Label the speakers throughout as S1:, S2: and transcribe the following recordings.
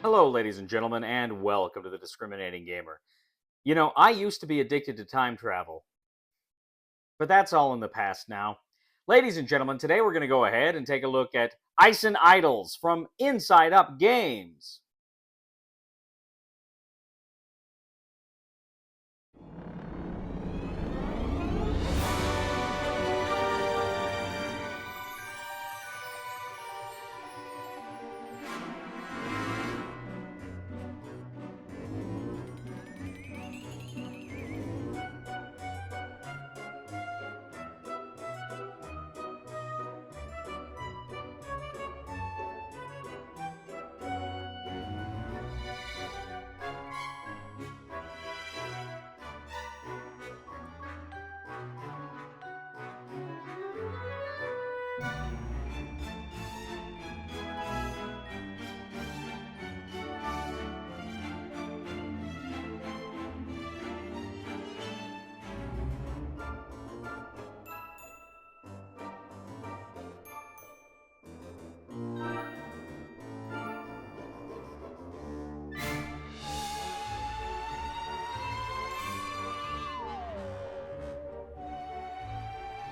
S1: Hello, ladies and gentlemen, and welcome to the Discriminating Gamer. You know, I used to be addicted to time travel, but that's all in the past now. Ladies and gentlemen, today we're going to go ahead and take a look at Ice and Idols from Inside Up Games.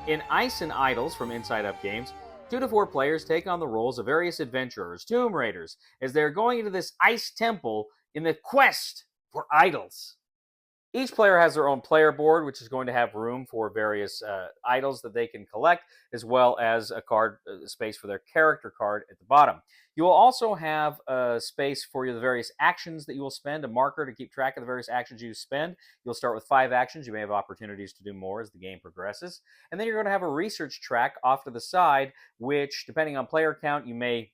S1: In Ice and Idols from Inside Up Games, 2 to 4 players take on the roles of various adventurers, tomb raiders, as they're going into this ice temple in the quest for idols. Each player has their own player board, which is going to have room for various idols that they can collect, as well as a card space for their character card at the bottom. You will also have a space for the various actions that you will spend, a marker to keep track of the various actions you spend. You'll start with 5 actions. You may have opportunities to do more as the game progresses. And then you're going to have a research track off to the side, which, depending on player count, you may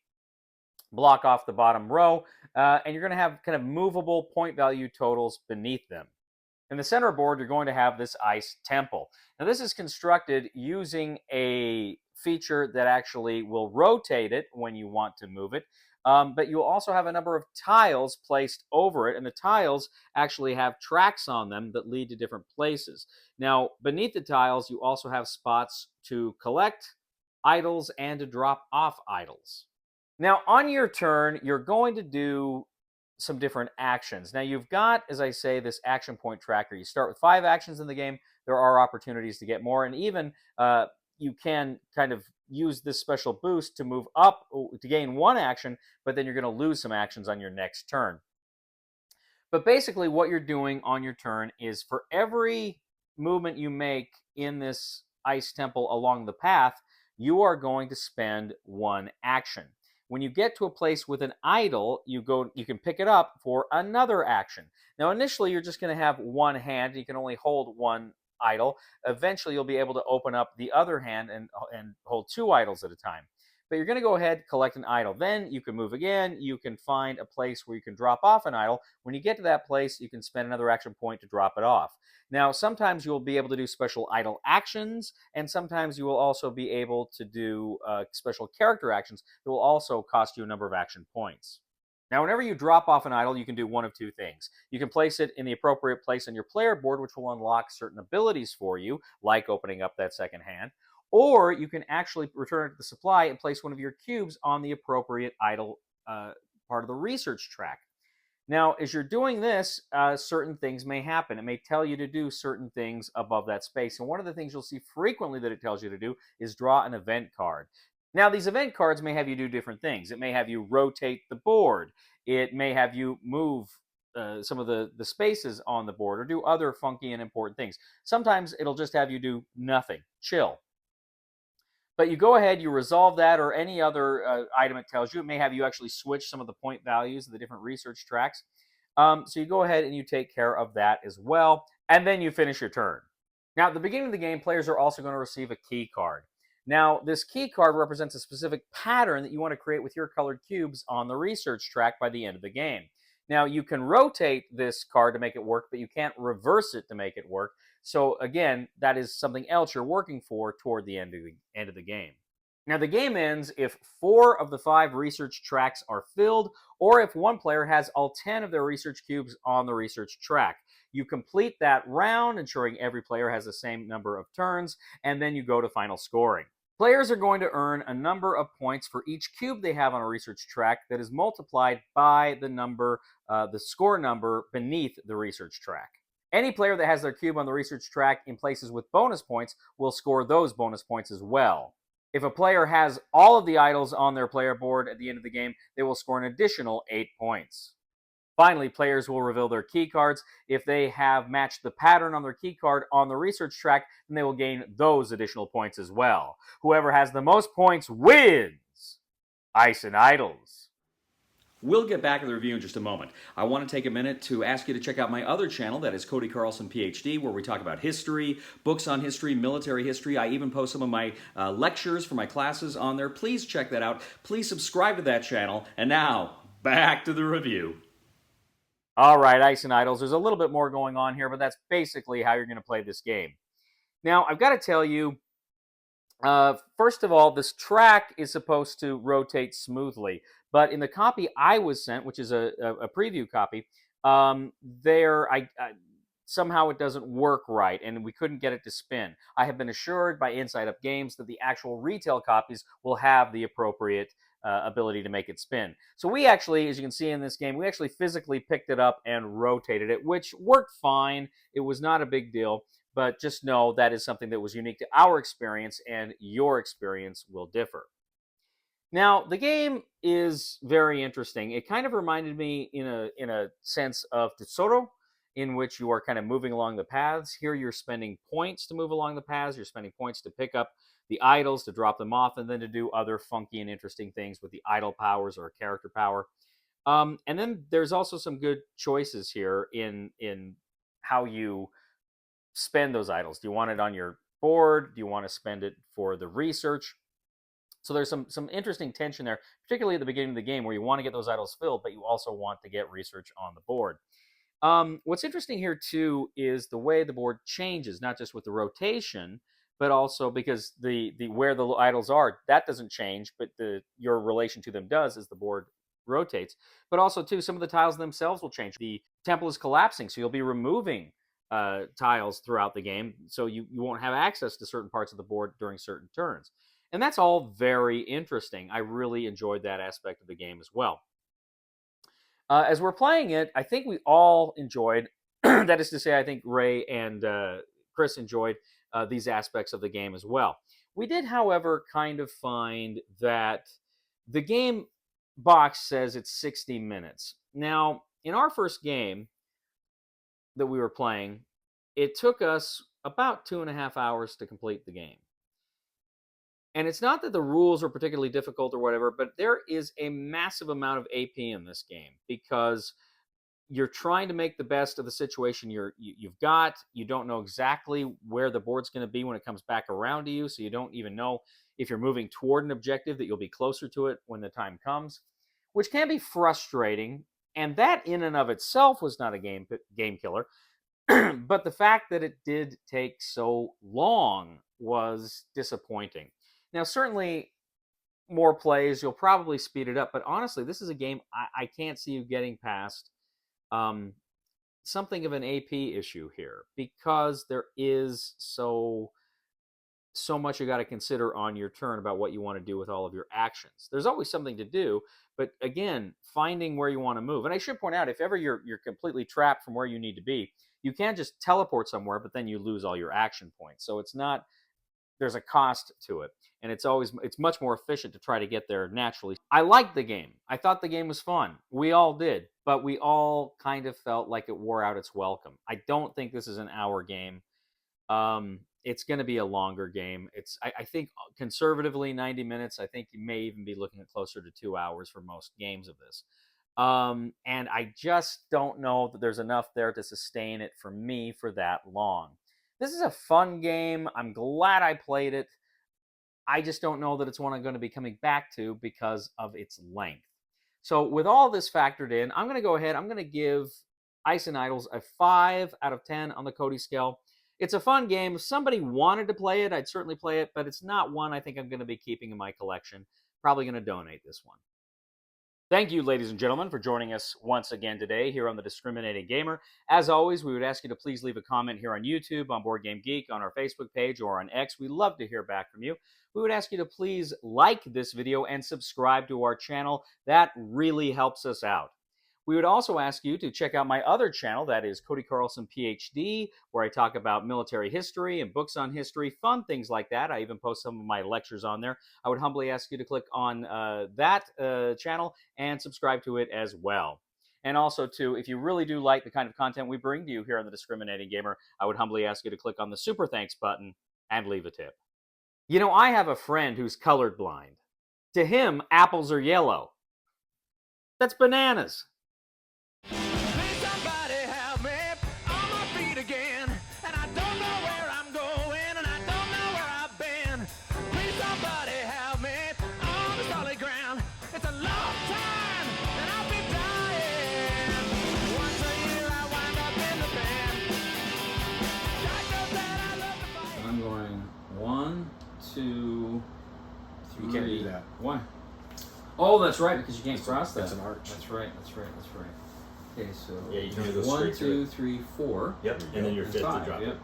S1: block off the bottom row, and you're going to have kind of movable point value totals beneath them. In the center board, you're going to have this ice temple. Now, this is constructed using a feature that actually will rotate it when you want to move it, but you'll also have a number of tiles placed over it, and the tiles actually have tracks on them that lead to different places. Now, beneath the tiles, you also have spots to collect idols and to drop off idols. Now, on your turn, you're going to do some different actions. Now, you've got, as I say, this action point tracker. You start with 5 actions in the game. There are opportunities to get more, and even you can kind of use this special boost to move up to gain 1 action, but then you're going to lose some actions on your next turn. But basically, what you're doing on your turn is for every movement you make in this ice temple along the path, you are going to spend 1 action. When you get to a place with an idol, you can pick it up for another action. Now, initially, you're just going to have 1 hand. You can only hold 1 idol. Eventually, you'll be able to open up the other hand and hold 2 idols at a time. But you're going to go ahead, collect an idol. Then you can move again. You can find a place where you can drop off an idol. When you get to that place, you can spend another action point to drop it off. Now, sometimes you'll be able to do special idol actions, and sometimes you will also be able to do special character actions that will also cost you a number of action points. Now, whenever you drop off an idol, you can do one of 2 things. You can place it in the appropriate place on your player board, which will unlock certain abilities for you, like opening up that second hand. Or you can actually return it to the supply and place one of your cubes on the appropriate idol part of the research track. Now, as you're doing this, certain things may happen. It may tell you to do certain things above that space. And one of the things you'll see frequently that it tells you to do is draw an event card. Now, these event cards may have you do different things. It may have you rotate the board. It may have you move some of the spaces on the board or do other funky and important things. Sometimes it'll just have you do nothing, chill. But you go ahead, you resolve that or any other item it tells you. It may have you actually switch some of the point values of the different research tracks. So you go ahead and you take care of that as well, and then you finish your turn. Now, at the beginning of the game, players are also going to receive a key card. Now, this key card represents a specific pattern that you want to create with your colored cubes on the research track by the end of the game. Now, you can rotate this card to make it work, but you can't reverse it to make it work. So again, that is something else you're working for toward the end of the game. Now, the game ends if 4 of the 5 research tracks are filled, or if one player has all 10 of their research cubes on the research track. You complete that round, ensuring every player has the same number of turns, and then you go to final scoring. Players are going to earn a number of points for each cube they have on a research track that is multiplied by the score number beneath the research track. Any player that has their cube on the research track in places with bonus points will score those bonus points as well. If a player has all of the idols on their player board at the end of the game, they will score an additional 8 points. Finally, players will reveal their key cards. If they have matched the pattern on their key card on the research track, then they will gain those additional points as well. Whoever has the most points wins. Ice and Idols.
S2: We'll get back to the review in just a moment. I want to take a minute to ask you to check out my other channel, that is Cody Carlson, PhD, where we talk about history, books on history, military history. I even post some of my lectures for my classes on there. Please check that out. Please subscribe to that channel. And now, back to the review.
S1: All right, Ice and Idols. There's a little bit more going on here, but that's basically how you're going to play this game. Now, I've got to tell you, first of all, this track is supposed to rotate smoothly, but in the copy I was sent, which is a preview copy, somehow it doesn't work right, and we couldn't get it to spin. I have been assured by Inside Up Games that the actual retail copies will have the appropriate ability to make it spin. So we actually, as you can see in this game, we actually physically picked it up and rotated it, which worked fine. It was not a big deal, but just know that is something that was unique to our experience, and your experience will differ. Now, the game is very interesting. It kind of reminded me in a sense of Tesoro, in which you are kind of moving along the paths. Here you're spending points to move along the paths. You're spending points to pick up the idols, to drop them off, and then to do other funky and interesting things with the idol powers or character power. And then there's also some good choices here in how you spend those idols. Do you want it on your board? Do you want to spend it for the research? So there's some interesting tension there, particularly at the beginning of the game, where you want to get those idols filled, but you also want to get research on the board. What's interesting here too is the way the board changes, not just with the rotation, but also because the where the idols are, that doesn't change, but your relation to them does as the board rotates. But also too, some of the tiles themselves will change. The temple is collapsing, so you'll be removing tiles throughout the game, so you won't have access to certain parts of the board during certain turns. And that's all very interesting. I really enjoyed that aspect of the game as well. As we're playing it, I think we all enjoyed, that is to say, I think Ray and Chris enjoyed these aspects of the game as well. We did, however, kind of find that the game box says it's 60 minutes. Now, in our first game that we were playing, it took us about 2.5 hours to complete the game. And it's not that the rules are particularly difficult or whatever, but there is a massive amount of AP in this game because you're trying to make the best of the situation you've got. You don't know exactly where the board's going to be when it comes back around to you, so you don't even know if you're moving toward an objective that you'll be closer to it when the time comes, which can be frustrating. And that in and of itself was not a game killer. But the fact that it did take so long was disappointing. Now, certainly more plays, you'll probably speed it up. But honestly, this is a game I can't see you getting past something of an AP issue here, because there is so much you got to consider on your turn about what you want to do with all of your actions. There's always something to do, but again, finding where you want to move. And I should point out, if ever you're completely trapped from where you need to be, you can just teleport somewhere, but then you lose all your action points. So it's not, there's a cost to it, and it's much more efficient to try to get there naturally. I liked the game. I thought the game was fun. We all did, but we all kind of felt like it wore out its welcome. I don't think this is an hour game. It's going to be a longer game. I think conservatively 90 minutes. I think you may even be looking at closer to 2 hours for most games of this. And I just don't know that there's enough there to sustain it for me for that long. This is a fun game. I'm glad I played it. I just don't know that it's one I'm going to be coming back to because of its length. So with all this factored in, I'm going to go ahead. I'm going to give Ice and Idols a 5 out of 10 on the Cody scale. It's a fun game. If somebody wanted to play it, I'd certainly play it, but it's not one I think I'm going to be keeping in my collection. Probably going to donate this one. Thank you, ladies and gentlemen, for joining us once again today here on The Discriminating Gamer. As always, we would ask you to please leave a comment here on YouTube, on Board Game Geek, on our Facebook page, or on X. We love to hear back from you. We would ask you to please like this video and subscribe to our channel. That really helps us out. We would also ask you to check out my other channel, that is Cody Carlson PhD, where I talk about military history and books on history, fun things like that. I even post some of my lectures on there. I would humbly ask you to click on that channel and subscribe to it as well. And also, too, if you really do like the kind of content we bring to you here on The Discriminating Gamer, I would humbly ask you to click on the Super Thanks button and leave a tip. You know, I have a friend who's colorblind. To him, apples are yellow. That's bananas.
S3: Please somebody help me on my feet again. And I don't know where I'm going, and I don't know where I've been. Please somebody help me on the solid ground. It's a long time, and I'll be dying. Once a year I wind up in the band. God knows that I love to fight.
S2: I'm going 1, 2, 3.
S4: You can't do that.
S2: Why? Oh, that's right, because you can't cross that.
S4: That's an arch.
S2: That's right. Okay, so
S4: Yeah, you can only go
S2: 1,
S4: straight to
S2: 2,
S4: it.
S2: 3, 4.
S4: Yep, and then your
S2: and
S4: fifth to
S2: 5.
S4: drop
S2: Yep.
S4: it.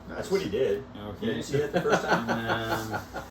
S4: That's what he did.
S2: Okay.
S4: You didn't see it the first time?
S2: And then